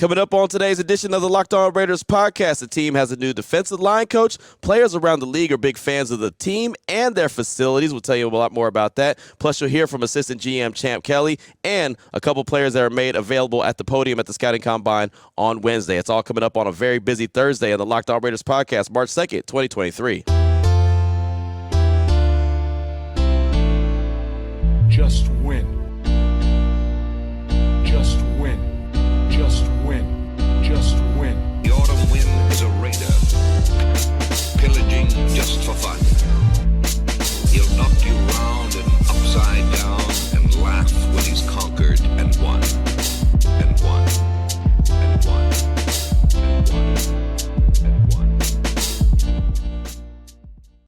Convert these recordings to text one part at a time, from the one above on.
Coming up on today's edition of the Locked On Raiders podcast, the team has a new defensive line coach. Players around the league are big fans of the team and their facilities. We'll tell you a lot more about that. Plus, you'll hear from assistant GM Champ Kelly and a couple players that are made available at the podium at the Scouting Combine on Wednesday. It's all coming up on a very busy Thursday on the Locked On Raiders podcast, March 2nd, 2023. Just win. Just win. Just win. Just win. The autumn wind is a raider, pillaging just for fun. He'll knock you round and upside down and laugh when he's conquered and won. And won. And won. And won. And won.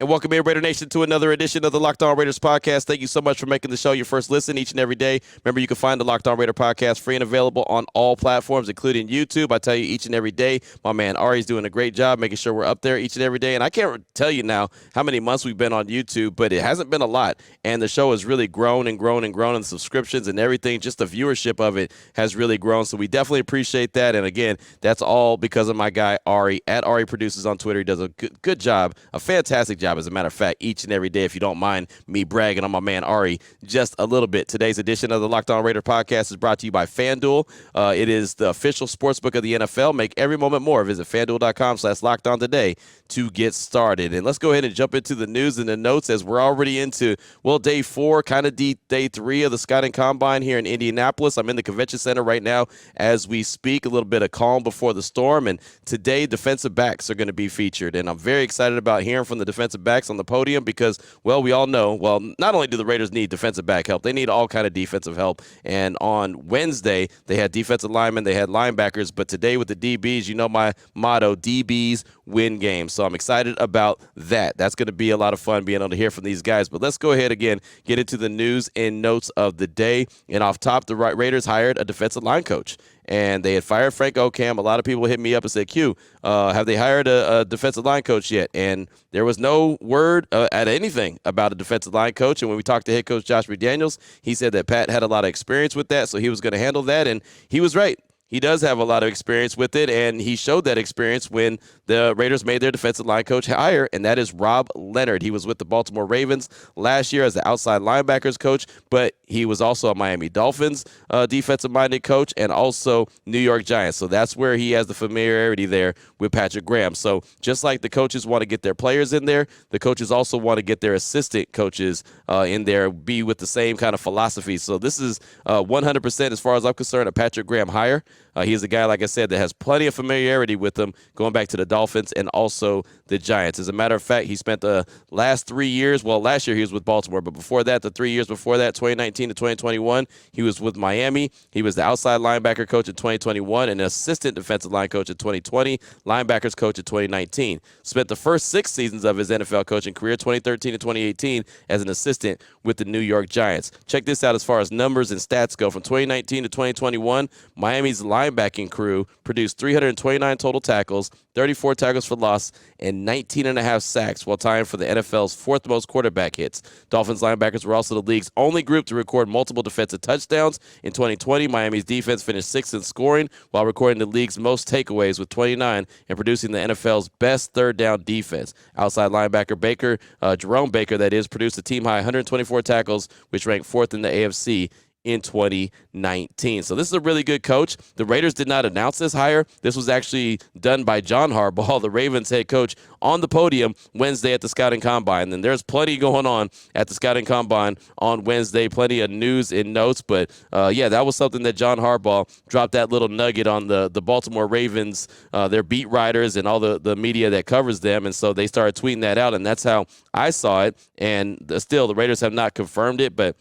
And welcome in, Raider Nation, to another edition of the Locked On Raiders podcast. Thank you so much for making the show your first listen each and every day. Remember, you can find the Locked On Raider podcast free and available on all platforms, including YouTube. I tell you each and every day, my man Ari's doing a great job making sure we're up there each and every day. And I can't tell you now how many months we've been on YouTube, but it hasn't been a lot. And the show has really grown and grown and grown, and subscriptions and everything, just the viewership of it has really grown. So we definitely appreciate that. And again, that's all because of my guy Ari at Ari Produces on Twitter. He does a good job, a fantastic job, as a matter of fact, each and every day, if you don't mind me bragging on my man Ari just a little bit. Today's edition of the Locked On Raider podcast is brought to you by FanDuel. It is the official sportsbook of the NFL. Make every moment more. Visit FanDuel.com/LockedOn today to get started. And let's go ahead and jump into the news and the notes as we're already into, well, day 4, kind of day 3 of the Scouting Combine here in Indianapolis. I'm in the convention center right now as we speak. A little bit of calm before the storm. And today, defensive backs are going to be featured. And I'm very excited about hearing from the defensive backs on the podium because, well, we all know, well, not only do the Raiders need defensive back help, they need all kind of defensive help. And on Wednesday, they had defensive linemen, they had linebackers, but today with the DBs, you know my motto, DBs win games. So I'm excited about that. That's going to be a lot of fun being able to hear from these guys. But let's go ahead again, get into the news and notes of the day. And off top, the Raiders hired a defensive line coach. And they had fired Frank Okam. A lot of people hit me up and said, Q, have they hired a defensive line coach yet? And there was no word at anything about a defensive line coach. And when we talked to head coach Josh McDaniels, he said that Pat had a lot of experience with that, so he was going to handle that. And he was right. He does have a lot of experience with it, and he showed that experience when the Raiders made their defensive line coach hire, and that is Rob Leonard. He was with the Baltimore Ravens last year as the outside linebackers coach, but he was also a Miami Dolphins defensive-minded coach and also New York Giants. So that's where he has the familiarity there with Patrick Graham. So just like the coaches want to get their players in there, the coaches also want to get their assistant coaches in there, be with the same kind of philosophy. So this is 100%, as far as I'm concerned, a Patrick Graham hire. He's a guy, like I said, that has plenty of familiarity with them going back to the Dolphins and also the Giants. As a matter of fact, he spent the last 3 years, well, last year he was with Baltimore, but before that, the 3 years before that, 2019 to 2021, he was with Miami. He was the outside linebacker coach in 2021 and assistant defensive line coach in 2020, linebackers coach in 2019. Spent the first 6 seasons of his NFL coaching career, 2013 to 2018, as an assistant with the New York Giants. Check this out as far as numbers and stats go. From 2019 to 2021, Miami's linebacking crew produced 329 total tackles, 34 tackles for loss, and 19.5 sacks while tying for the NFL's 4th most quarterback hits. Dolphins linebackers were also the league's only group to record multiple defensive touchdowns. In 2020, Miami's defense finished 6th in scoring while recording the league's most takeaways with 29 and producing the NFL's best third down defense. Outside linebacker Jerome Baker, that is, produced a team-high 124 tackles, which ranked 4th in the AFC in 2019. So this is a really good coach. The Raiders did not announce this hire. This was actually done by John Harbaugh, the Ravens head coach, on the podium Wednesday at the Scouting Combine. And there's plenty going on at the Scouting Combine on Wednesday, plenty of news and notes. But, yeah, that was something that John Harbaugh dropped that little nugget on the Baltimore Ravens, their beat writers and all the media that covers them. And so they started tweeting that out, and that's how I saw it. And still, the Raiders have not confirmed it, but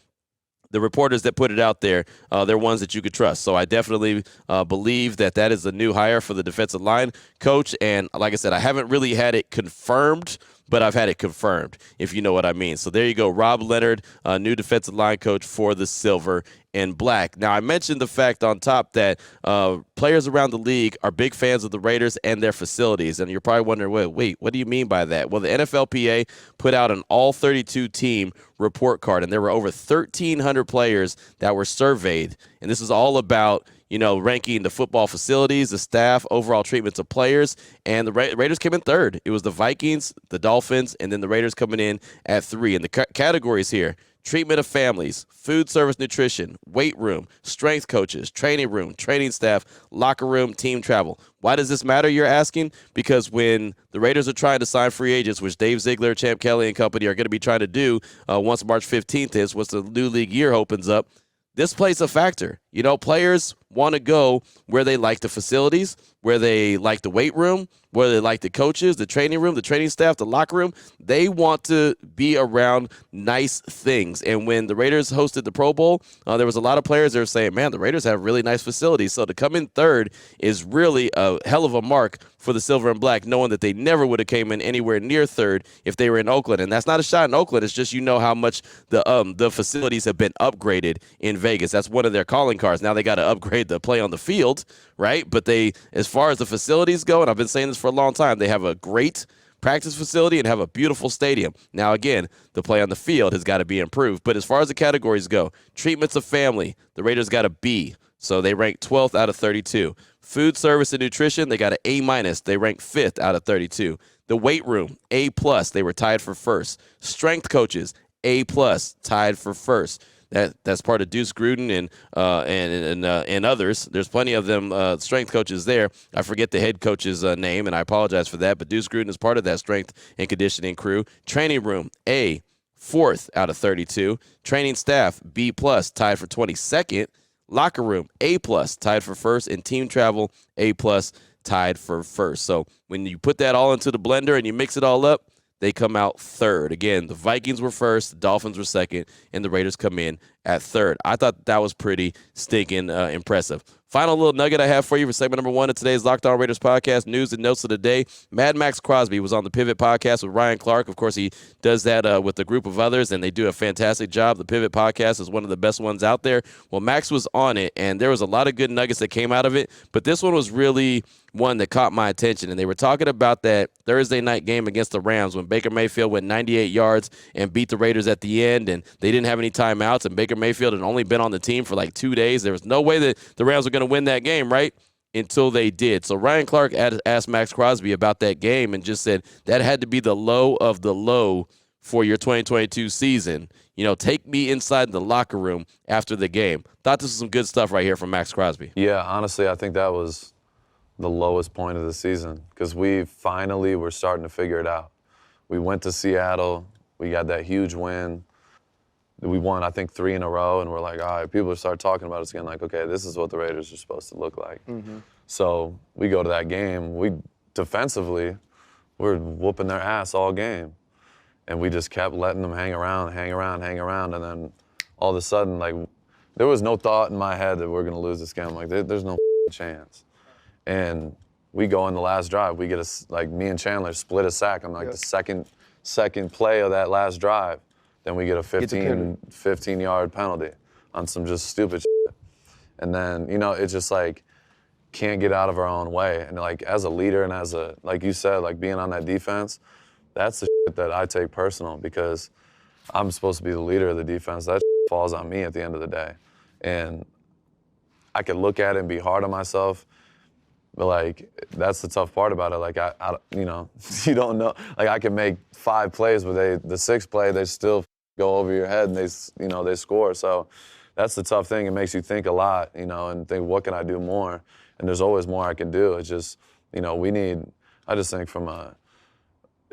the reporters that put it out there, they're ones that you could trust. So I definitely believe that that is a new hire for the defensive line coach. And like I said, I haven't really had it confirmed, but I've had it confirmed, if you know what I mean. So there you go, Rob Leonard, new defensive line coach for the Silver and Black. Now, I mentioned the fact on top that players around the league are big fans of the Raiders and their facilities. And you're probably wondering, wait, what do you mean by that? Well, the NFLPA put out an all-32 team report card, and there were over 1,300 players that were surveyed. And this is all about, ranking the football facilities, the staff, overall treatments of players, and the Raiders came in third. It was the Vikings, the Dolphins, and then the Raiders coming in at 3. And the categories here: treatment of families, food service nutrition, weight room, strength coaches, training room, training staff, locker room, team travel. Why does this matter, you're asking? Because when the Raiders are trying to sign free agents, which Dave Ziegler, Champ Kelly, and company are going to be trying to do once March 15th is, once the new league year opens up, this plays a factor. Players want to go where they like the facilities, where they like the weight room, where they like the coaches, the training room, the training staff, the locker room. They want to be around nice things. And when the Raiders hosted the Pro Bowl, there was a lot of players that were saying, man, the Raiders have really nice facilities. So to come in third is really a hell of a mark for the Silver and Black, knowing that they never would have came in anywhere near third if they were in Oakland. And that's not a shot in Oakland. It's just how much the facilities have been upgraded in Vegas. That's one of their calling cards. Now they got to upgrade the play on the field, right? But as far as the facilities go, and I've been saying this for a long time, they have a great practice facility and have a beautiful stadium. Now, again, the play on the field has got to be improved. But as far as the categories go, treatments of family, the Raiders got a B, so they rank 12th out of 32. Food service and nutrition, they got an A-. They rank 5th out of 32. The weight room, A+, they were tied for first. Strength coaches, A+, tied for first. That's part of Deuce Gruden and others. There's plenty of them strength coaches there. I forget the head coach's name, and I apologize for that. But Deuce Gruden is part of that strength and conditioning crew. Training room, A, 4th out of 32. Training staff, B+, tied for 22nd. Locker room, A+, tied for first. And team travel, A+, tied for first. So when you put that all into the blender and you mix it all up, they come out third. Again, the Vikings were first, the Dolphins were second, and the Raiders come in at third. I thought that was pretty stinking impressive. Final little nugget I have for you for segment number 1 of today's Locked On Raiders podcast, news and notes of the day. Maxx Crosby was on the Pivot podcast with Ryan Clark. Of course, he does that with a group of others, and they do a fantastic job. The Pivot podcast is one of the best ones out there. Well, Max was on it, and there was a lot of good nuggets that came out of it, but this one was really one that caught my attention. And they were talking about that Thursday night game against the Rams when Baker Mayfield went 98 yards and beat the Raiders at the end, and they didn't have any timeouts, and Baker Mayfield had only been on the team for like 2 days. There was no way that the Rams were going to win that game, right? Until they did. So Ryan Clark asked Maxx Crosby about that game and just said that had to be the low of the low for your 2022 season. Take me inside the locker room after the game. Thought this was some good stuff right here from Maxx Crosby. Yeah, honestly, I think that was the lowest point of the season because we finally were starting to figure it out. We went to Seattle. We got that huge win. We won, I think, 3 in a row, and we're like, all right, people start talking about us again, like, okay, this is what the Raiders are supposed to look like. Mm-hmm. So we go to that game. Defensively, we're whooping their ass all game. And we just kept letting them hang around. And then all of a sudden, like, there was no thought in my head that we're going to lose this game. Like, there's no chance. And we go in the last drive. We get me and Chandler split a sack on the second play of that last drive. Then we get a 15-yard penalty on some just stupid shit. And then, it's just like, can't get out of our own way. And like, as a leader and like you said, like being on that defense, that's the shit that I take personal because I'm supposed to be the leader of the defense. That shit falls on me at the end of the day. And I could look at it and be hard on myself, but like, that's the tough part about it. Like, I you don't know. Like, I can make 5 plays, but the 6th play, they still go over your head and they score. So that's the tough thing. It makes you think a lot, and think, what can I do more? And there's always more I can do. It's just, I just think from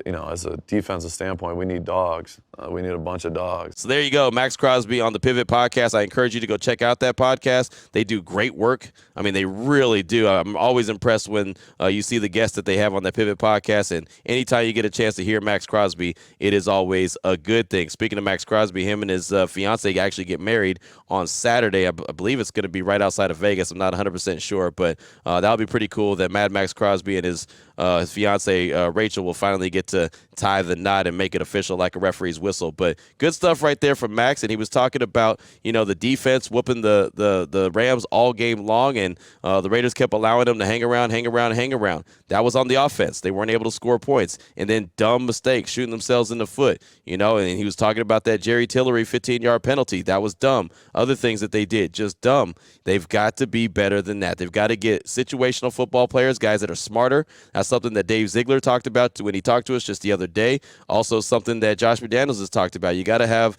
as a defensive standpoint, we need dogs. We need a bunch of dogs. So there you go, Maxx Crosby on the Pivot podcast. I encourage you to go check out that podcast. They do great work. I mean, they really do. I'm always impressed when you see the guests that they have on that Pivot podcast. And anytime you get a chance to hear Maxx Crosby, it is always a good thing. Speaking of Maxx Crosby, him and his fiance actually get married on Saturday. I believe it's going to be right outside of Vegas. I'm not 100% sure, but that'll be pretty cool that Maxx Crosby and his fiance Rachel will finally get to tie the knot and make it official like a referee's whistle. But good stuff right there from Maxx, and he was talking about, the defense whooping the Rams all game long, and the Raiders kept allowing them to hang around. That was on the offense. They weren't able to score points, and then dumb mistakes, shooting themselves in the foot, and he was talking about that Jerry Tillery 15-yard penalty. That was dumb. Other things that they did, just dumb. They've got to be better than that. They've got to get situational football players, guys that are smarter. That's something that Dave Ziegler talked about when he talked to us just the other day. Also something that Josh McDaniels has talked about. You got to have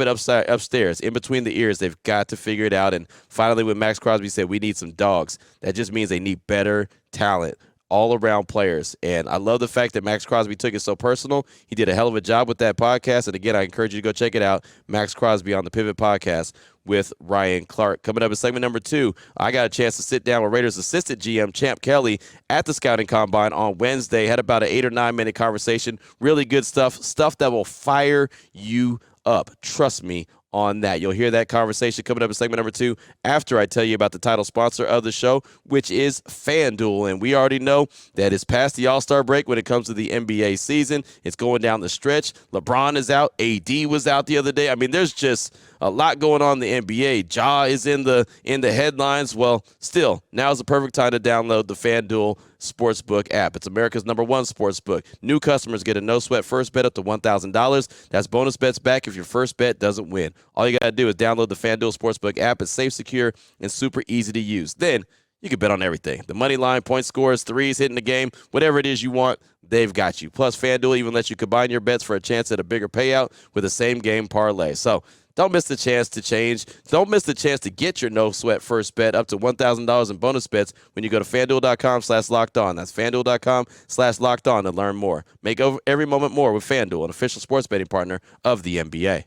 it upstairs, in between the ears. They've got to figure it out. And finally, when Maxx Crosby said we need some dogs, that just means they need better talent, all-around players. And I love the fact that Maxx Crosby took it so personal. He did a hell of a job with that podcast. And again, I encourage you to go check it out. Maxx Crosby on the Pivot Podcast with Ryan Clark. Coming up in segment number 2, I got a chance to sit down with Raiders assistant GM Champ Kelly at the Scouting Combine on Wednesday. Had about an 8 or 9 minute conversation. Really good stuff that will fire you up. Trust me on that. You'll hear that conversation coming up in segment number 2 after I tell you about the title sponsor of the show, which is FanDuel. And we already know that it's past the All-Star break when it comes to the NBA season. It's going down the stretch. LeBron is out. AD was out the other day. I mean, there's just a lot going on in the NBA. Ja is in the headlines. Well, still, now's the perfect time to download the FanDuel Sportsbook app. It's America's #1 sportsbook. New customers get a no-sweat first bet up to $1,000. That's bonus bets back if your first bet doesn't win. All you got to do is download the FanDuel Sportsbook app. It's safe, secure, and super easy to use. Then you can bet on everything. The money line, point scores, threes, hitting the game, whatever it is you want, they've got you. Plus, FanDuel even lets you combine your bets for a chance at a bigger payout with a same-game parlay. So don't miss the chance to change. Don't miss the chance to get your no-sweat first bet up to $1,000 in bonus bets when you go to FanDuel.com/lockedon. That's FanDuel.com/lockedon to learn more. Make every moment more with FanDuel, an official sports betting partner of the NBA.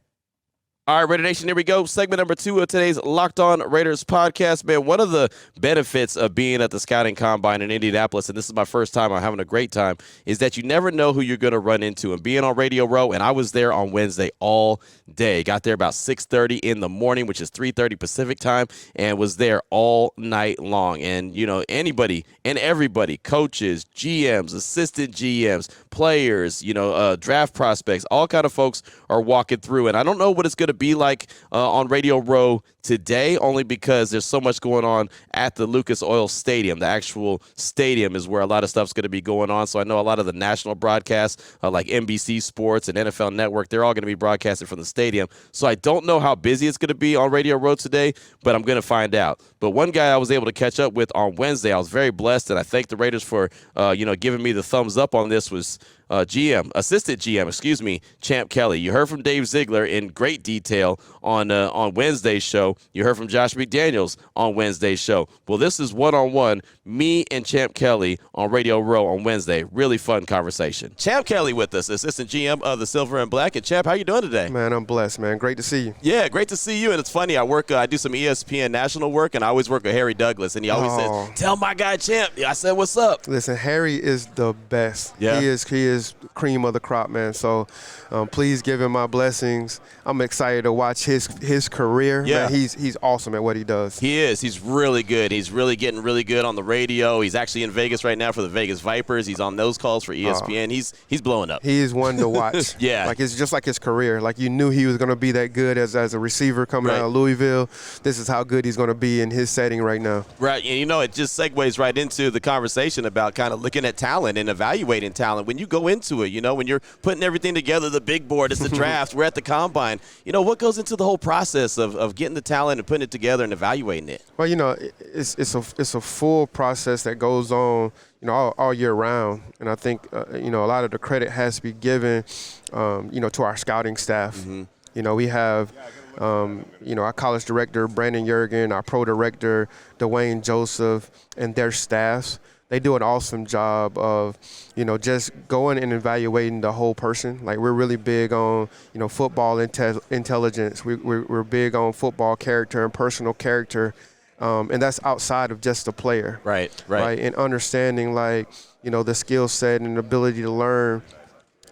All right, Raider Nation, here we go. Segment number 2 of today's Locked On Raiders podcast. Man, one of the benefits of being at the Scouting Combine in Indianapolis, and this is my first time, I'm having a great time, is that you never know who you're going to run into. And being on Radio Row, and I was there on Wednesday all day. Got there about 6:30 in the morning, which is 3:30 Pacific time, and was there all night long. And, anybody and everybody, coaches, GMs, assistant GMs, players, draft prospects, all kind of folks are walking through. And I don't know what it's going to be like on Radio Row today, only because there's so much going on at the Lucas Oil Stadium. The actual stadium is where a lot of stuff's going to be going on. So I know a lot of the national broadcasts like NBC Sports and NFL Network, they're all going to be broadcasted from the stadium. So I don't know how busy it's going to be on Radio Row today, but I'm going to find out. But one guy I was able to catch up with on Wednesday, I was very blessed, and I thank the Raiders for giving me the thumbs up on this, was assistant GM, Champ Kelly. You heard from Dave Ziegler in great detail on Wednesday's show. You heard from Josh McDaniels on Wednesday's show. Well, this is one-on-one, me and Champ Kelly on Radio Row on Wednesday. Really fun conversation. Champ Kelly with us, assistant GM of the Silver and Black. And Champ, how you doing today? Man, I'm blessed, man. Great to see you. Yeah, great to see you. And it's funny, I do some ESPN national work, and I always work with Harry Douglas, and he always says, "Tell my guy Champ." I said, "What's up?" Listen, Harry is the best. Yeah. He is cream of the crop, man. So please give him my blessings. I'm excited to watch his career. Yeah. Man, he's awesome at what he does. He is. He's really good. He's really getting really good on the radio. He's actually in Vegas right now for the Vegas Vipers. He's on those calls for ESPN. He's blowing up. He is one to watch. Yeah. Like, it's just like his career. Like, you knew he was going to be that good as a receiver coming out of Louisville. This is how good he's going to be in his setting right now. Right. And, it just segues right into the conversation about kind of looking at talent and evaluating talent. When you go into it, when you're putting everything together, the big board, it's the draft, we're at the Combine. What goes into the whole process of getting the talent and putting it together and evaluating it? Well, it's a full process that goes on, all year round. And I think, a lot of the credit has to be given, to our scouting staff. Mm-hmm. We have, our college director, Brandon Yergin, our pro director, Dwayne Joseph, and their staffs. They do an awesome job of, just going and evaluating the whole person. Like, we're really big on, football intelligence. We're big on football character and personal character, and that's outside of just the player. Right. And understanding, the skill set and ability to learn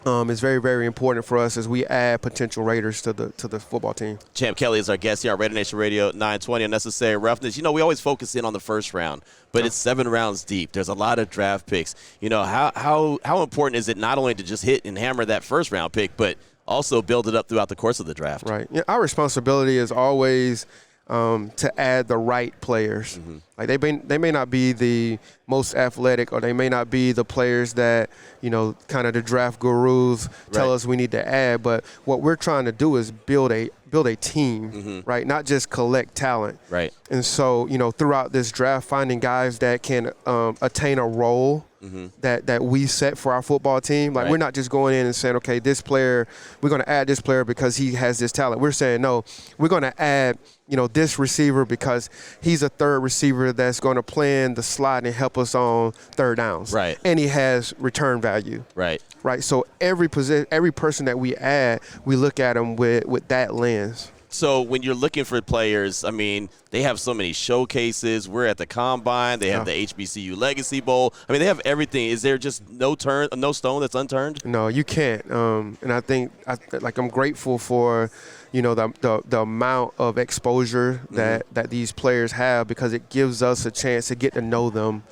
is very, very important for us as we add potential Raiders to the football team. Champ Kelly is our guest here on Raider Nation Radio 920 Unnecessary Roughness. We always focus in on the first round, but it's 7 rounds deep. There's a lot of draft picks. How important is it not only to just hit and hammer that first round pick, but also build it up throughout the course of the draft? Right. Yeah, our responsibility is always to add the right players. Mm-hmm. Like they may not be the most athletic, or they may not be the players that kind of the draft gurus tell us we need to add. But what we're trying to do is build a team, right? Not just collect talent. Right. And so throughout this draft, finding guys that can attain a role that we set for our football team. Like we're not just going in and saying, okay, this player, we're going to add this player because he has this talent. We're saying, no, we're going to add this receiver because he's a third receiver that's going to play in the slot and help us on third downs. Right. And he has return value. Right. Right. So every person that we add, we look at them with that lens. So when you're looking for players, they have so many showcases. We're at the Combine. They have the HBCU Legacy Bowl. They have everything. Is there just no stone that's unturned? No, you can't. And I think I'm grateful for the amount of exposure that these players have, because it gives us a chance to get to know them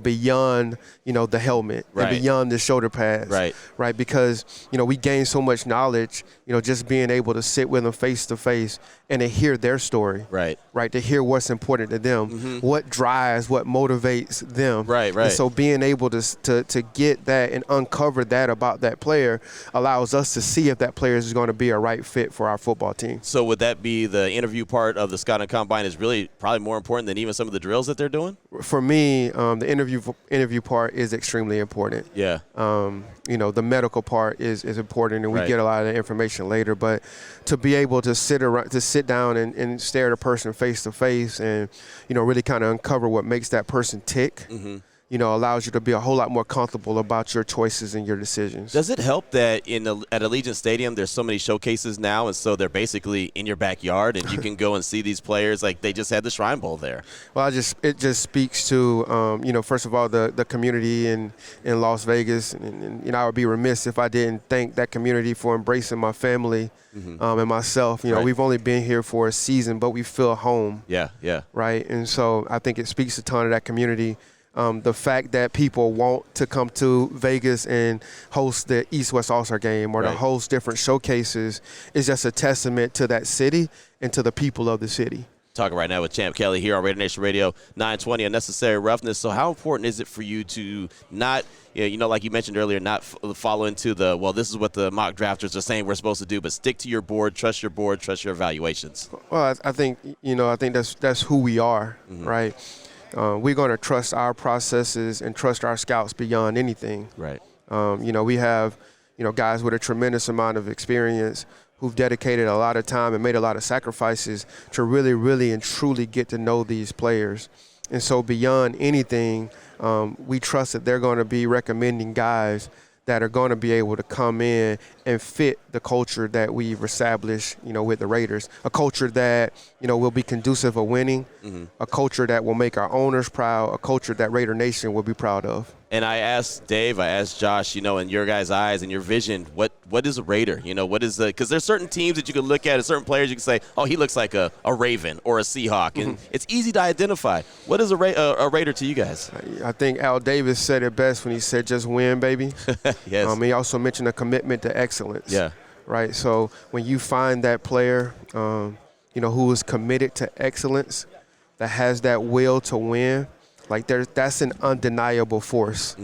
beyond the helmet and beyond the shoulder pads, right? Because we gain so much knowledge just being able to sit with them face to face and to hear their story, right, to hear what's important to them, what drives, what motivates them, right. And so being able to get that and uncover that about that player allows us to see if that player is going to be a right fit for our football team. So would that be the interview part of the Scouting Combine is really probably more important than even some of the drills that they're doing? For me, the interview part is extremely important. Yeah. The medical part is important, and we get a lot of the information later. But to be able to sit down and stare at a person face to face, and really kind of uncover what makes that person tick, allows you to be a whole lot more comfortable about your choices and your decisions. Does it help that at Allegiant Stadium there's so many showcases now, and so they're basically in your backyard, and you can go and see these players? Like they just had the Shrine Bowl there. Well, it just speaks to first of all the community in Las Vegas, and I would be remiss if I didn't thank that community for embracing my family and myself. We've only been here for a season, but we feel home. Yeah. Right, and so I think it speaks a ton of that community. The fact that people want to come to Vegas and host the East-West All-Star Game or to host different showcases is just a testament to that city and to the people of the city. Talking right now with Champ Kelly here on Raider Nation Radio 920 Unnecessary Roughness. So how important is it for you to not, like you mentioned earlier, not follow into this is what the mock drafters are saying we're supposed to do, but stick to your board, trust your evaluations? Well, I think that's who we are, right? We're going to trust our processes and trust our scouts beyond anything. Right. We have, guys with a tremendous amount of experience who've dedicated a lot of time and made a lot of sacrifices to really, really and truly get to know these players. And so beyond anything, we trust that they're going to be recommending guys that are going to be able to come in and fit the culture that we've established, with the Raiders. A culture that, will be conducive of winning, a culture that will make our owners proud, a culture that Raider Nation will be proud of. And I asked Dave, I asked Josh, in your guys' eyes and your vision, what is a Raider? What is because there's certain teams that you can look at, and certain players you can say, oh, he looks like a Raven or a Seahawk, and it's easy to identify. What is a Raider to you guys? I think Al Davis said it best when he said, just win, baby. Yes. He also mentioned a commitment to excellence. Yeah. Right. So when you find that player, who is committed to excellence, that has that will to win, that's an undeniable force.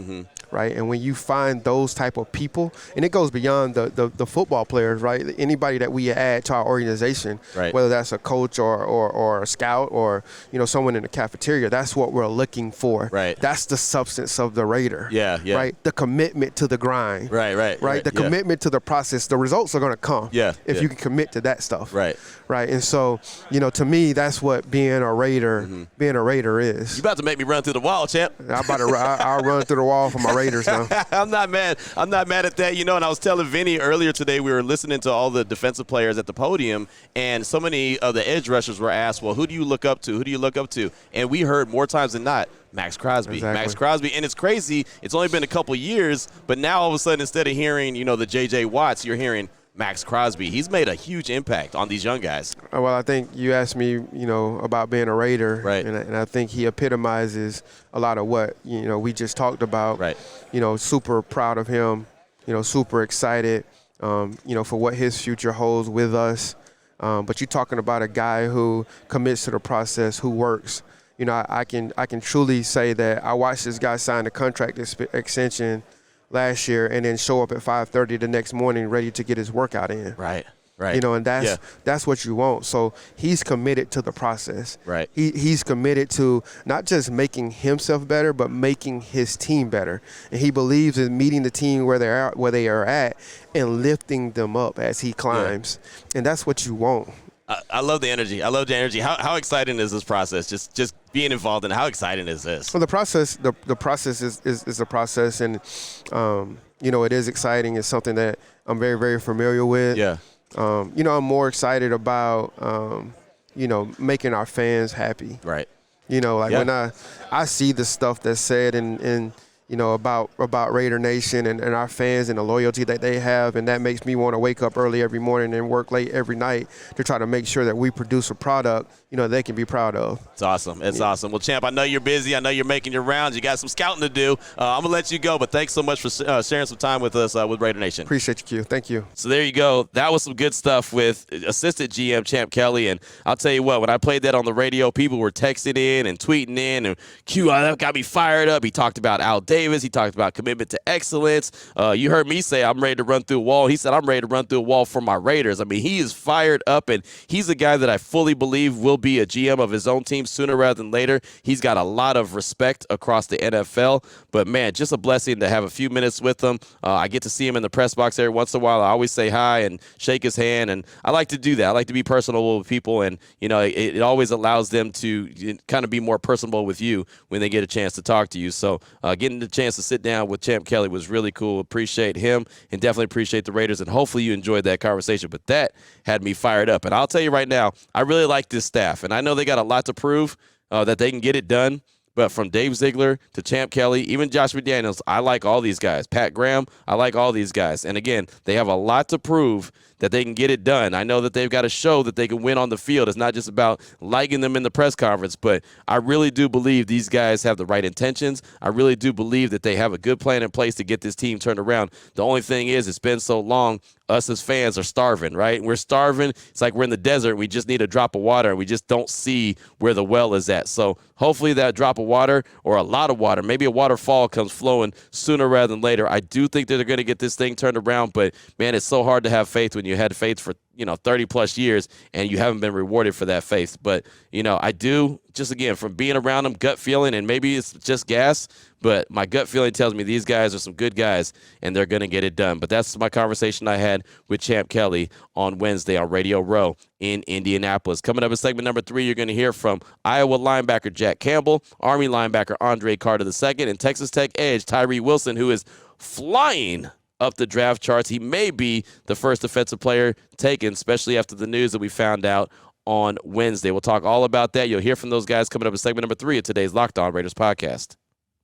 Right. And when you find those type of people, and it goes beyond the football players, right? Anybody that we add to our organization, whether that's a coach or a scout or, someone in the cafeteria, that's what we're looking for. Right. That's the substance of the Raider. Yeah. Right. The commitment to the grind. Right. The commitment to the process. The results are going to come. If you can commit to that stuff. Right. And so, to me, that's what being a Raider is. You about to make me run through the wall, champ. I'll run through the wall for my Raiders now. I'm not mad. I'm not mad at that. And I was telling Vinny earlier today, we were listening to all the defensive players at the podium, and so many of the edge rushers were asked, well, who do you look up to? Who do you look up to? And we heard more times than not, Maxx Crosby. Exactly. Maxx Crosby. And it's crazy. It's only been a couple years, but now all of a sudden, instead of hearing, the J.J. Watts, you're hearing Maxx Crosby. He's made a huge impact on these young guys. Well, I think you asked me, about being a Raider. Right. And I think he epitomizes a lot of what, we just talked about. Right. Super proud of him, super excited, for what his future holds with us. But you're talking about a guy who commits to the process, who works. I can truly say that I watched this guy sign a contract extension last year and then show up at 5:30 the next morning ready to get his workout in. Right. And that's what you want. So he's committed to the process. Right. He's committed to not just making himself better, but making his team better. And he believes in meeting the team where they are at and lifting them up as he climbs. Yeah. And that's what you want. I love the energy. How exciting is this process? Just being involved in it, how exciting is this? Well, the process is a process, and it is exciting. It's something that I'm very, very familiar with. Yeah. I'm more excited about making our fans happy. Right. When I see the stuff that's said and about Raider Nation and our fans and the loyalty that they have, and that makes me want to wake up early every morning and work late every night to try to make sure that we produce a product, they can be proud of. It's awesome. It's awesome. Well, Champ, I know you're busy. I know you're making your rounds. You got some scouting to do. I'm going to let you go, but thanks so much for sharing some time with us with Raider Nation. Appreciate you, Q. Thank you. So there you go. That was some good stuff with assistant GM Champ Kelly, and I'll tell you what, when I played that on the radio, people were texting in and tweeting in, and Q, that got me fired up. He talked about Al Davis. He talked about commitment to excellence. You heard me say I'm ready to run through a wall. He said I'm ready to run through a wall for my Raiders. I mean, he is fired up, and he's a guy that I fully believe will be a GM of his own team sooner rather than later. He's got a lot of respect across the NFL, but, man, just a blessing to have a few minutes with him. I get to see him in the press box every once in a while. I always say hi and shake his hand, and I like to do that. I like to be personable with people, and, it always allows them to kind of be more personable with you when they get a chance to talk to you. So getting the chance to sit down with Champ Kelly was really cool. Appreciate him and definitely appreciate the Raiders, and hopefully you enjoyed that conversation. But that had me fired up. And I'll tell you right now, I really like this staff, and I know they got a lot to prove that they can get it done. But from Dave Ziegler to Champ Kelly, even Josh McDaniels, I like all these guys. Pat Graham, I like all these guys. And, again, they have a lot to prove that they can get it done. I know that they've got to show that they can win on the field. It's not just about liking them in the press conference, but I really do believe these guys have the right intentions. I really do believe that they have a good plan in place to get this team turned around. The only thing is it's been so long, us as fans are starving, right? We're starving. It's like we're in the desert. We just need a drop of water, and we just don't see where the well is at. So hopefully that drop of water or a lot of water, maybe a waterfall comes flowing sooner rather than later. I do think that they're going to get this thing turned around, but, man, it's so hard to have faith when you had faith for 30 plus years and you haven't been rewarded for that faith. But I do, just again, from being around them, gut feeling, and maybe it's just gas, but my gut feeling tells me these guys are some good guys and they're going to get it done. But that's my conversation I had with Champ Kelly on Wednesday on Radio Row in Indianapolis. Coming up in segment number 3, you're going to hear from Iowa linebacker Jack Campbell, Army linebacker Andre Carter II, and Texas Tech edge Tyree Wilson, who is flying up the draft charts. He may be the first defensive player taken, especially after the news that we found out on Wednesday. We'll talk all about that. You'll hear from those guys coming up in segment number 3 of today's Locked On Raiders podcast.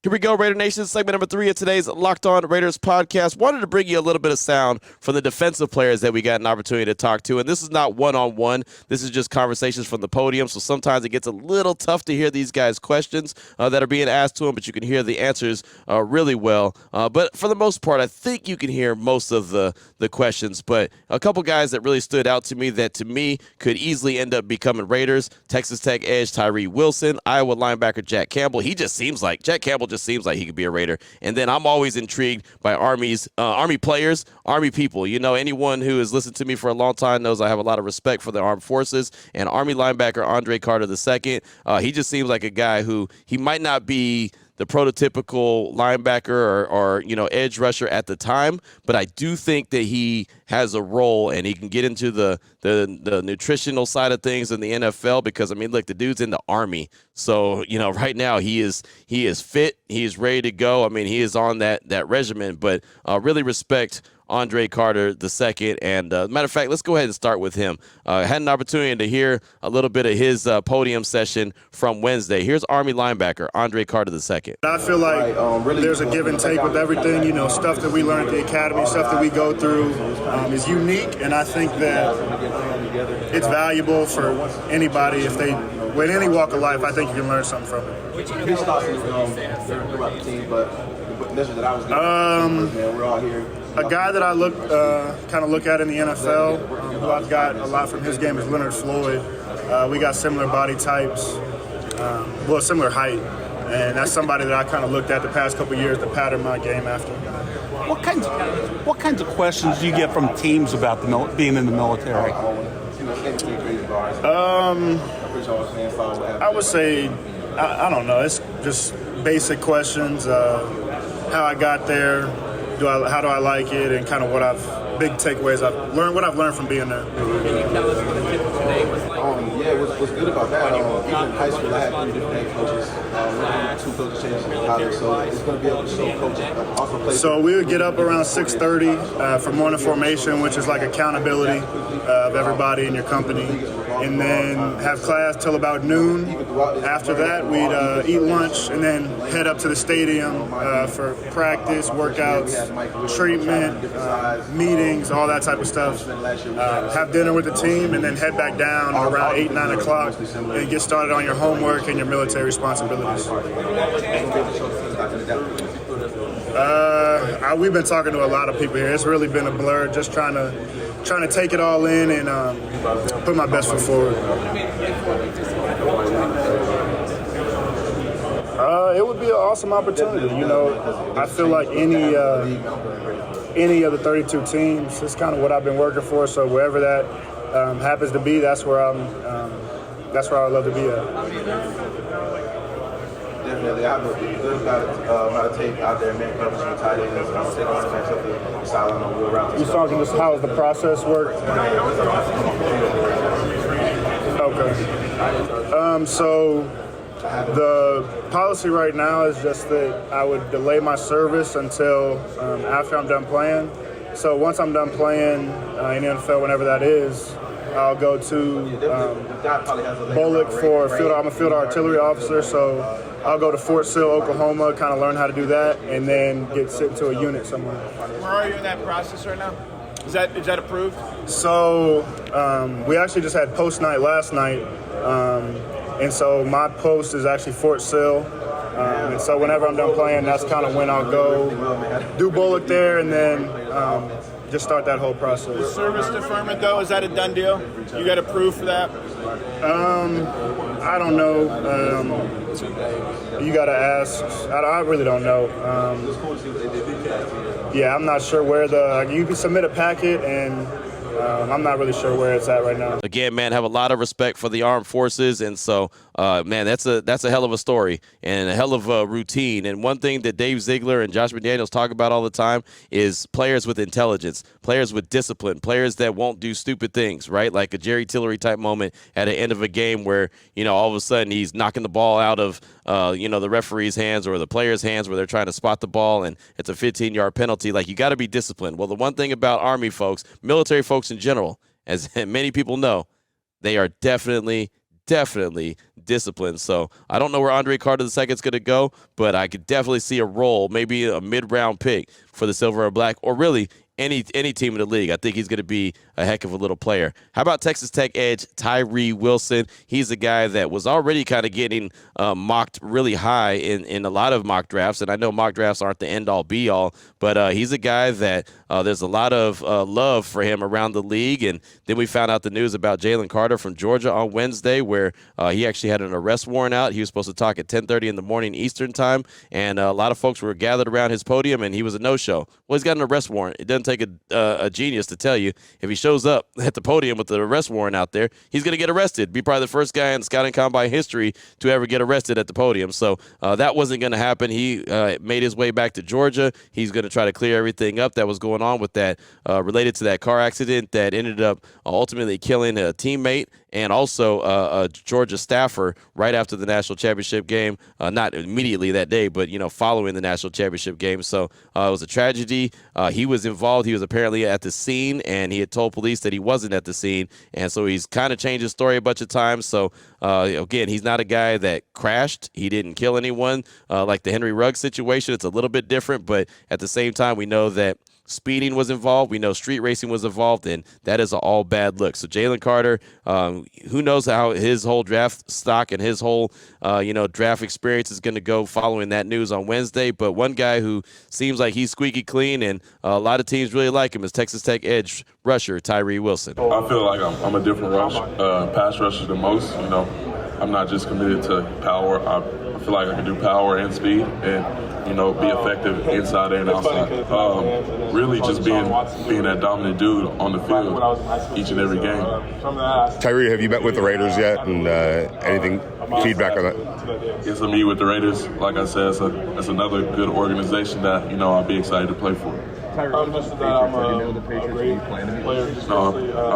Here we go, Raider Nation, segment number 3 of today's Locked On Raiders podcast. Wanted to bring you a little bit of sound from the defensive players that we got an opportunity to talk to. And this is not one-on-one. This is just conversations from the podium. So sometimes it gets a little tough to hear these guys' questions that are being asked to them, but you can hear the answers really well. But for the most part, I think you can hear most of the questions. But a couple guys that really stood out to me that, to me, could easily end up becoming Raiders. Texas Tech edge Tyree Wilson, Iowa linebacker Jack Campbell. Jack Campbell just seems like he could be a Raider. And then I'm always intrigued by Army players, Army people. Anyone who has listened to me for a long time knows I have a lot of respect for the armed forces. And Army linebacker Andre Carter II, he just seems like a guy who he might not be prototypical linebacker or edge rusher at the time, but I do think that he has a role and he can get into the nutritional side of things in the NFL because, I mean, look, the dude's in the Army. So, right now he is fit. He is ready to go. I mean, he is on that regimen, but really respect Andre Carter II. And matter of fact, let's go ahead and start with him. Had an opportunity to hear a little bit of his podium session from Wednesday. Here's Army linebacker Andre Carter II. I feel like there's a give and take with everything. Stuff that we learn at the academy, stuff that we go through is unique, and I think that it's valuable for anybody if they, with any walk of life. I think you can learn something from it. A guy that I kind of look at in the NFL, who I've got a lot from his game, is Leonard Floyd. We got similar body types, similar height, and that's somebody that I kind of looked at the past couple of years to pattern my game after. What kinds of questions do you get from teams about being in the military? I would say, I don't know. It's just basic questions. How I got there, how do I like it, and kind of big takeaways what I've learned from being there. Can you tell us what the tip today was like? What's good about that? Even in high school, I had 3 different head coaches. Two coaches changed in college, so it's going to be able to show coaches also play. So we would get up around 6:30 for morning formation, which is like accountability of everybody in your company, and then have class till about noon. After that, we'd eat lunch and then head up to the stadium for practice, workouts, treatment, meetings, all that type of stuff. Have dinner with the team and then head back down around 8, 9 o'clock and get started on your homework and your military responsibilities. We've been talking to a lot of people here. It's really been a blur, just trying to take it all in and put my best foot forward. It would be an awesome opportunity. I feel like any of the 32 teams, it's kind of what I've been working for. So wherever that happens to be, that's where I love to be at. Definitely, I have a good amount of tape out there, man. Coverage from tight ends, take on the fence up the sideline on wheel routes. You talking just how does the process work? Okay. So the policy right now is just that I would delay my service until after I'm done playing. So once I'm done playing in the NFL, whenever that is, I'll go to Bullock for field. I'm a field artillery officer, so I'll go to Fort Sill, Oklahoma, kind of learn how to do that, and then get sent to a unit somewhere. Where are you in that process right now? Is that approved? So we actually just had post night last night, and so my post is actually Fort Sill. And so whenever I'm done playing, that's kind of when I'll go do Bullock there, and then just start that whole process. Service deferment, though, is that a done deal? You got approved for that? I don't know. You got to ask. I really don't know. I'm not sure where you can submit a packet, and I'm not really sure where it's at right now. Again, man, have a lot of respect for the armed forces, and so, man, that's a hell of a story and a hell of a routine. And one thing that Dave Ziegler and Josh McDaniels talk about all the time is players with intelligence, players with discipline, players that won't do stupid things, right? Like a Jerry Tillery type moment at the end of a game where, all of a sudden he's knocking the ball out of, the referee's hands or the player's hands where they're trying to spot the ball and it's a 15-yard penalty. Like, you got to be disciplined. Well, the one thing about Army folks, military folks in general, as many people know, they are definitely disciplined. So I don't know where Andre Carter II is going to go, but I could definitely see a role, maybe a mid-round pick for the Silver and Black, or really any team in the league. I think he's going to be a heck of a little player. How about Texas Tech edge Tyree Wilson? He's a guy that was already kind of getting mocked really high in a lot of mock drafts, and I know mock drafts aren't the end-all, be-all, but he's a guy that there's a lot of love for him around the league. And then we found out the news about Jalen Carter from Georgia on Wednesday, where he actually had an arrest warrant out. He was supposed to talk at 10:30 in the morning Eastern time, and a lot of folks were gathered around his podium, and he was a no-show. Well, he's got an arrest warrant. It doesn't take a genius to tell you if he shows up at the podium with the arrest warrant out there, he's going to get arrested. Be probably the first guy in scouting combine history to ever get arrested at the podium. So that wasn't going to happen. He made his way back to Georgia. He's going to try to clear everything up that was going on with that related to that car accident that ended up ultimately killing a teammate and also a Georgia staffer right after the national championship game. Not immediately that day, but, following the national championship game. So it was a tragedy. He was involved. He was apparently at the scene, and he had told police that he wasn't at the scene. And so he's kind of changed his story a bunch of times. So, again, he's not a guy that crashed. He didn't kill anyone like the Henry Ruggs situation. It's a little bit different, but at the same time, we know that speeding was involved. We know street racing was involved, and that is an all bad look. So Jalen Carter, who knows how his whole draft stock and his whole, draft experience is going to go following that news on Wednesday. But one guy who seems like he's squeaky clean and a lot of teams really like him is Texas Tech edge rusher Tyree Wilson. I feel like I'm a different pass rusher than most. I'm not just committed to power. I feel like I can do power and speed and, be effective inside and outside. Really just being that dominant dude on the field each and every game. Tyree, have you met with the Raiders yet? And anything feedback on that? Yes, I meet with the Raiders. Like I said, it's another good organization that, I'll be excited to play for. I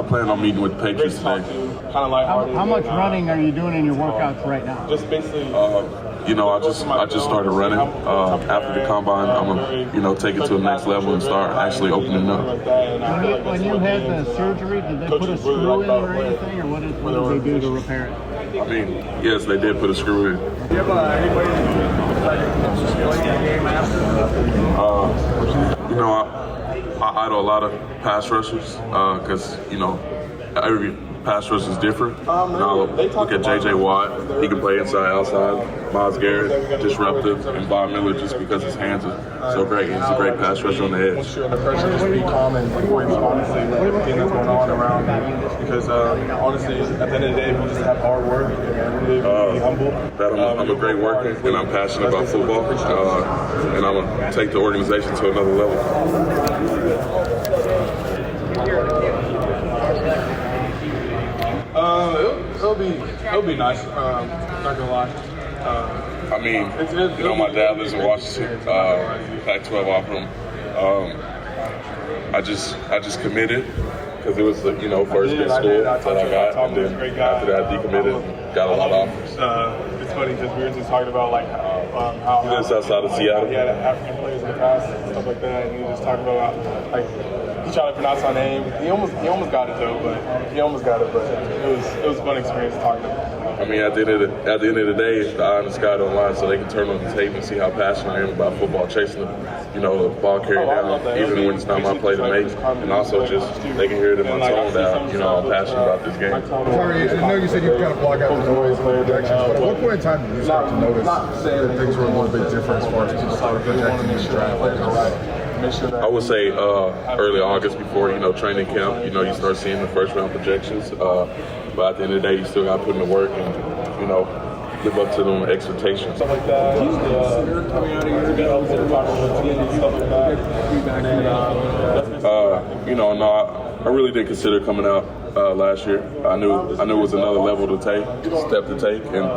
plan on meeting with the Patriots today. How much running are you doing in your workouts right now? Just basically, I just started running. After the combine, I'm gonna, take it to the next level and start actually opening up. When you had the surgery, did they put a screw in or anything, or what did they do to repair it? I mean, yes, they did put a screw in. Do you have anybody explain the game after? I idol a lot of pass rushers because, every pass rush is different. Now, look at J.J. Watt. He can play inside, outside. Myles Garrett, disruptive. And Von Miller, just because his hands are so great. He's a great pass rusher on the edge. The pressure just be calm and avoid, honestly, everything that's going on around me. Because, honestly, at the end of the day, we just have hard work and really be humble. I'm a great worker, and I'm passionate about football. And I'm going to take the organization to another level. It'll be nice. Not gonna lie. My dad lives in Washington. Pac-12 offer him. I just committed because it was first big school that I got, and then after that I decommitted, got a lot of offers. It's funny because we were just talking about how he lives outside of Seattle. He had African players in the past and stuff like that, and he was just talking about he tried to pronounce our name. He almost got it though, but it was a fun experience talking to him. At the end of the day, the eye in the sky don't lie, so they can turn on the tape and see how passionate I am about football, chasing the ball carried down, even when it's not my play to make, and also just they can hear it in my tone that I'm passionate about this game. Sorry, I know you said you kind of block out the noise and the projections, but at what point in time did you start to notice that things were a little bit different as far as just how the projections and draft? I would say early August before, training camp, you start seeing the first round projections. But at the end of the day, you still got to put in the work and, live up to them expectations. Stuff like that. Do you consider coming out of your stuff like that? I really didn't consider coming out last year. I knew it was another level to take, step to take, and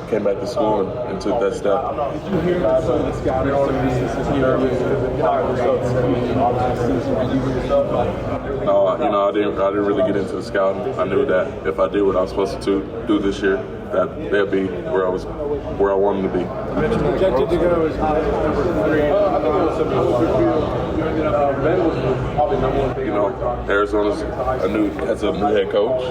came back to school and took that step. Did you hear that some of the scouting No, I didn't really get into the scouting. I knew that if I did what I was supposed to do this year, that they'll be where I wanted to be. Projected to go as high as number 3. I think it was Ben was probably number 1. Arizona's has a new head coach,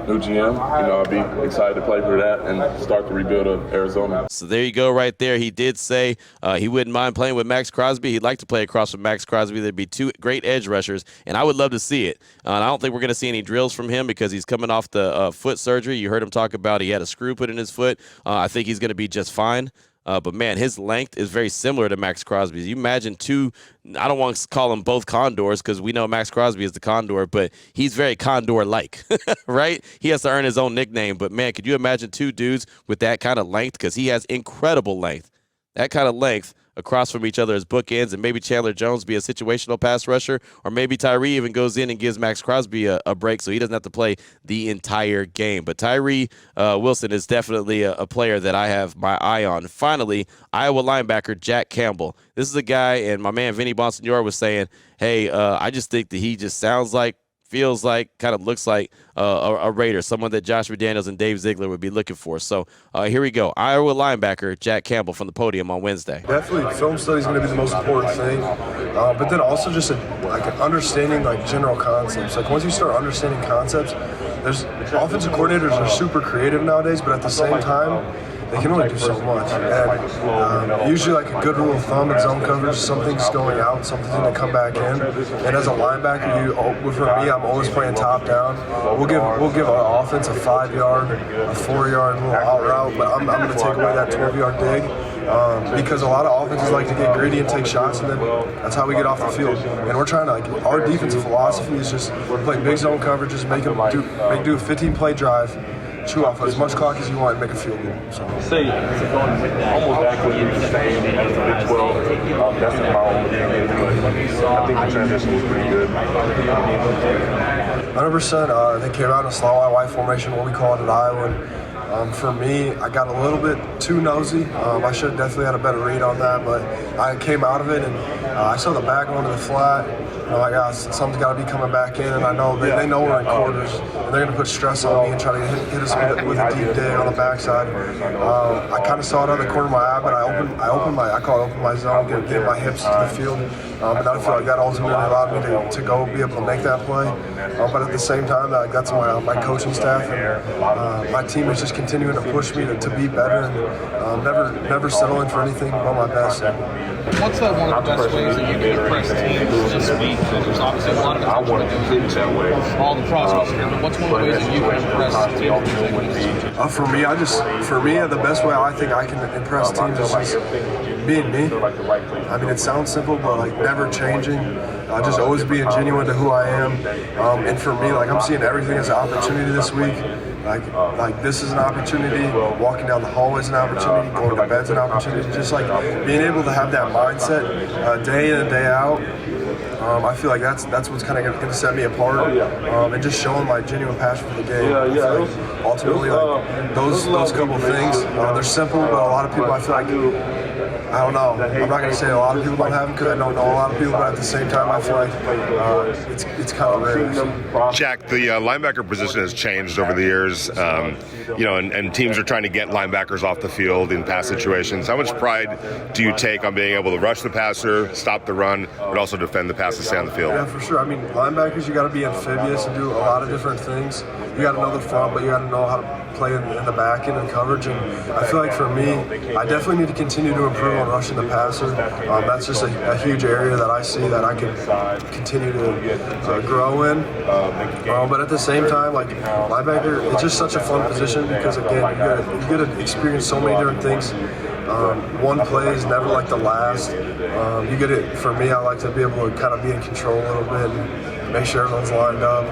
new GM. I'll be excited to play for that and start the rebuild of Arizona. So there you go right there. He did say he wouldn't mind playing with Maxx Crosby. He'd like to play across from Maxx Crosby. There'd be two great edge rushers, and I would love to see it. I don't think we're going to see any drills from him because he's coming off the foot surgery. You heard him talk about he had a screw put in his foot. I think he's going to be just fine. But, man, his length is very similar to Maxx Crosby's. You imagine two – I don't want to call them both condors because we know Maxx Crosby is the condor, but he's very condor-like, right? He has to earn his own nickname. But, man, could you imagine two dudes with that kind of length? Because he has incredible length. That kind of length across from each other as bookends, and maybe Chandler Jones be a situational pass rusher, or maybe Tyree even goes in and gives Maxx Crosby a break so he doesn't have to play the entire game. But Tyree Wilson is definitely a player that I have my eye on. Finally, Iowa linebacker Jack Campbell. This is a guy, and my man Vinny Bonsignore was saying, hey, I just think that he just sounds like, feels like, kind of looks like a Raider, someone that Josh McDaniels and Dave Ziegler would be looking for. So here we go. Iowa linebacker Jack Campbell from the podium on Wednesday. Definitely, film study is going to be the most important thing, but then also just an understanding like general concepts. Like once you start understanding concepts, there's offensive coordinators are super creative nowadays, but at the same time, they can only do so much. And usually, like a good rule of thumb in zone coverage, something's going out, something's going to come back in. And as a linebacker, for me, I'm always playing top down. We'll give our offense a 5-yard, a 4-yard little out route, but I'm going to take away that 12-yard dig. Because a lot of offenses like to get greedy and take shots, and then that's how we get off the field. And we're trying to, our defensive philosophy is just play big zone coverages, make do a 15-play drive, chew off as much clock as you want, and make a field goal. So. Say, almost accurately the same as the Big 12. That's my own opinion, but I think the transition was pretty good. 100%. They came out in a slant Y formation, what we call it at Iowa. For me, I got a little bit too nosy. I should have definitely had a better read on that, but I came out of it and I saw the back going to the flat. Something's got to be coming back in, and I know they know we're in quarters, and they're going to put stress on me and try to hit us with a deep dig on the backside. I kind of saw it out of the corner of my eye, but I opened my zone, get my hips to the field, and I feel like that ultimately allowed me to go be able to make that play. But at the same time, that's my coaching staff and my team is just continuing to push me to be better and never settling for anything but my best. What's one of the best ways that you can impress teams this week? There's obviously a lot of guys want to do all the process here, but what's one of the ways that you can impress teams? For me, the best way I think I can impress teams is just being me. I mean, it sounds simple, but like never changing. Just always being genuine to who I am. And for me, like I'm seeing everything as an opportunity this week. Like this is an opportunity, walking down the hallway is an opportunity, going to bed's an opportunity, just like being able to have that mindset day in and day out. I feel like that's what's kind of going to set me apart, and just showing my genuine passion for the game. I feel like ultimately, like those couple of things, they're simple, but a lot of people I feel like. I don't know. I'm not going to say a lot of people don't have them because I don't know a lot of people, but at the same time, I feel like it's kind of rare. Jack, the linebacker position has changed over the years, and teams are trying to get linebackers off the field in pass situations. How much pride do you take on being able to rush the passer, stop the run, but also defend the pass and stay on the field? Yeah, for sure. I mean, linebackers, you got to be amphibious and do a lot of different things. You got to know the front, but you got to know how to play in the back end and coverage. And I feel like for me, I definitely need to continue to improve on rushing the passer. That's just a huge area that I see that I can continue to grow in. But at the same time, like linebacker, it's just such a fun position because again, you get to experience so many different things. One play is never like the last. You get it. For me, I like to be able to kind of be in control a little bit and make sure everyone's lined up.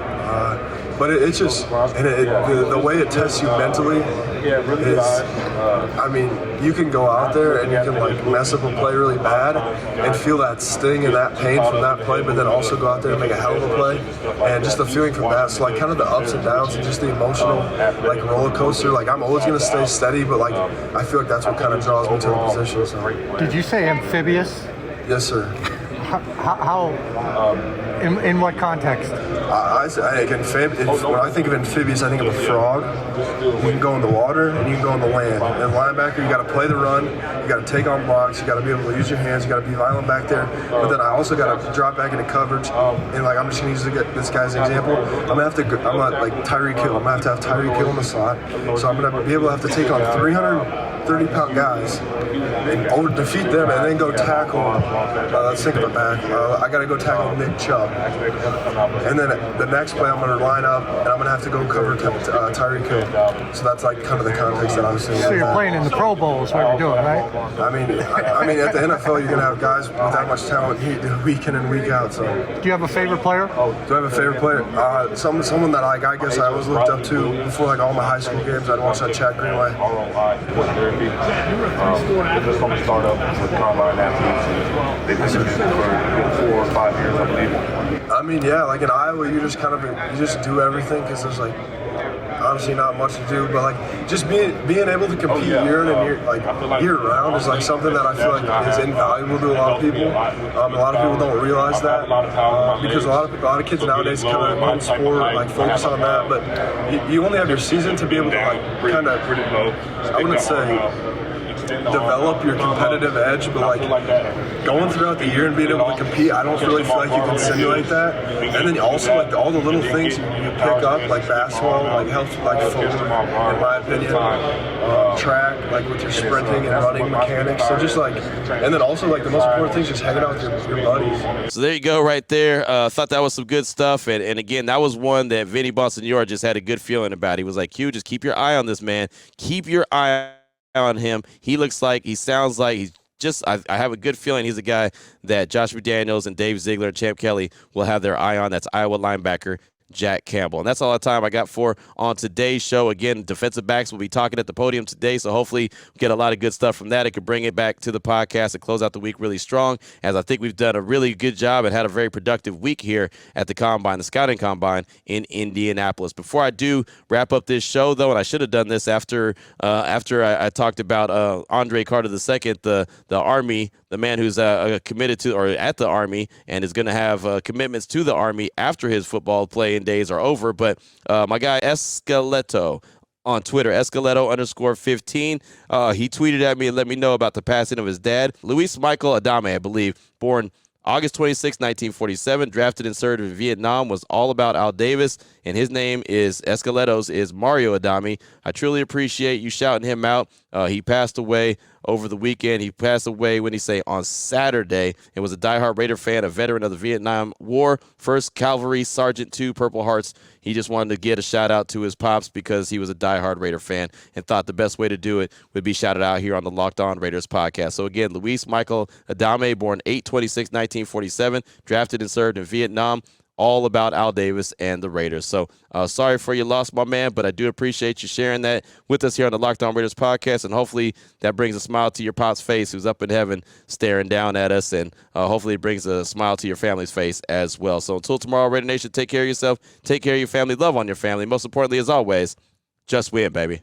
But it's just, the way it tests you mentally is, I mean, you can go out there and you can like mess up a play really bad and feel that sting and that pain from that play, but then also go out there and make a hell of a play. And just the feeling from that, so like kind of the ups and downs and just the emotional like roller coaster. Like I'm always going to stay steady, but like I feel like that's what kind of draws me to the position. So. Did you say amphibious? Yes, sir. How in what context? When I think of amphibious, I think of a frog. You can go in the water and you can go in the land. And linebacker, you got to play the run. You got to take on blocks. You got to be able to use your hands. You got to be violent back there. But then I also got to drop back into coverage. And like I'm just gonna use this guy's example. I'm like Tyreek Hill. I'm gonna have Tyreek Hill in the slot. So I'm gonna be able to have to take on 330-pound guys and defeat them and then go tackle. Let's think of a back. I got to go tackle Nick Chubb. And then the next play, I'm going to line up, and I'm going to have to go cover Tyreek Hill. So that's like kind of the context that I'm seeing. So you're playing in the Pro Bowl is what you're doing, right? I mean, at the NFL, you're going to have guys with that much talent week in and week out. So, do you have a favorite player? Do I have a favorite player? Someone that I guess I always looked up to before like all my high school games. I'd watch that Chad Greenway. Just from the startup with combine athletes, they've been doing it for 4 or 5 years, I believe. I mean, yeah, like in Iowa, you just do everything because there's like honestly not much to do, but like just being able to compete year in and year round is like something that I feel like is invaluable to a lot of people. A lot of people don't realize that because a lot of kids nowadays kind of one sport like focus on that, but you only have your season to be able to like kind of, I wouldn't say develop your competitive edge, but like going throughout the year and being able to compete, I don't really feel like you can simulate that. And then also like all the little things you pick up, like basketball, like helps like forward, in my opinion. Track, like with your sprinting and running mechanics. So just like, and then also like the most important thing is just hanging out with your buddies. So there you go right there. Thought that was some good stuff. And again, that was one that Vinny Bonsignore just had a good feeling about. He was like, Q, just keep your eye on this man. Keep your eye on him. He sounds like he's just, I have a good feeling he's a guy that Josh McDaniels and Dave Ziegler and Champ Kelly will have their eye on. That's Iowa linebacker Jack Campbell. And that's all the time I got for on today's show. Again, defensive backs will be talking at the podium today, so hopefully we get a lot of good stuff from that. It could bring it back to the podcast and close out the week really strong, as I think we've done a really good job and had a very productive week here at the Combine, the Scouting Combine in Indianapolis. Before I do wrap up this show, though, and I should have done this after I talked about Andre Carter II, the Army, the man who's committed to or at the Army and is going to have commitments to the Army after his football playing days are over. But my guy Escaleto on Twitter, Escaleto_15, he tweeted at me and let me know about the passing of his dad, Luis Michael Adame, I believe, born August 26, 1947, drafted and served in Vietnam, was all about Al Davis, and his name is Escaleto's is Mario Adame. I truly appreciate you shouting him out. He passed away over the weekend. He passed away, on Saturday. It was a diehard Raider fan, a veteran of the Vietnam War, 1st Cavalry Sergeant 2 Purple Hearts. He just wanted to get a shout out to his pops because he was a diehard Raider fan and thought the best way to do it would be shouted out here on the Locked On Raiders podcast. So again, Luis Michael Adame, born 8/26/1947, drafted and served in Vietnam. All about Al Davis and the Raiders. So sorry for your loss, my man, but I do appreciate you sharing that with us here on the Locked On Raiders podcast, and hopefully that brings a smile to your pop's face who's up in heaven staring down at us, and hopefully it brings a smile to your family's face as well. So until tomorrow, Raider Nation, take care of yourself, take care of your family, love on your family. Most importantly, as always, just win, baby.